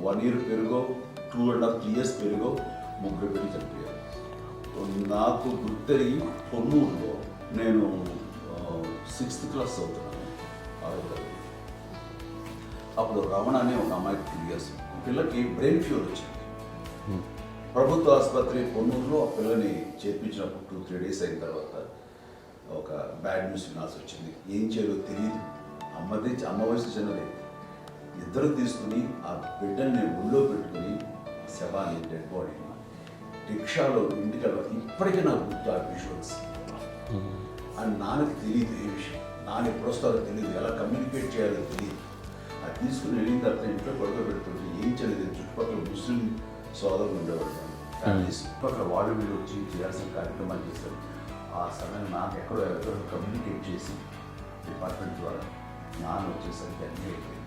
1 year పెరుగో 2.5 years పెరుగో ముగ్గురు పెళ్లి చనిపోయారు. నాకు గుర్తెరిగి పొన్నూరులో నేను 6th class చదువుతున్నాను. అప్పుడు రమణ అనే ఒక అమ్మాయికి 3 years. పిల్లకి బ్రెయిన్ ఫ్యూర్ వచ్చింది. ప్రభుత్వ ఆసుపత్రి పొన్నూరులో ఆ పిల్లని చేర్పించినప్పుడు 2-3 days అయిన తర్వాత ఒక బ్యాడ్ న్యూస్ వినాల్సి వచ్చింది. ఏం చేయాలో తెలియదు. అమ్మ వయసు చిన్నదే. ఇద్దరు తీసుకుని ఆ బిడ్డని ఒళ్ళో పెట్టుకుని శవాన్ని డెడ్ బాడీని రిక్షాలో ఇంటికి వెళ్ళాలి. ఇప్పటికీ నాకు గుర్తు ఆ విజువల్స్. అండ్ నాన్నకి తెలియదు ఏ విషయం, నాన్న ఎప్పుడు వస్తారో తెలియదు, ఎలా కమ్యూనికేట్ చేయాలో తెలియదు. అది తీసుకుని వెళ్ళిన తర్వాత ఇంట్లో పడుకోబెడుతుంటే ఏం చేయలేదు. చుట్టుపక్కల ముస్లిం సోదరులు ఉండేవాళ్ళు, ఫ్యామిలీస్ చుట్టుపక్కల వాళ్ళు వీళ్ళు వచ్చి చేయాల్సిన కార్యక్రమాలు చేశారు. ఆ సమయం నాకు ఎక్కడో కమ్యూనికేట్ చేసి డిపార్ట్మెంట్ ద్వారా నాన్న వచ్చేసరికి అన్నీ అయిపోయింది.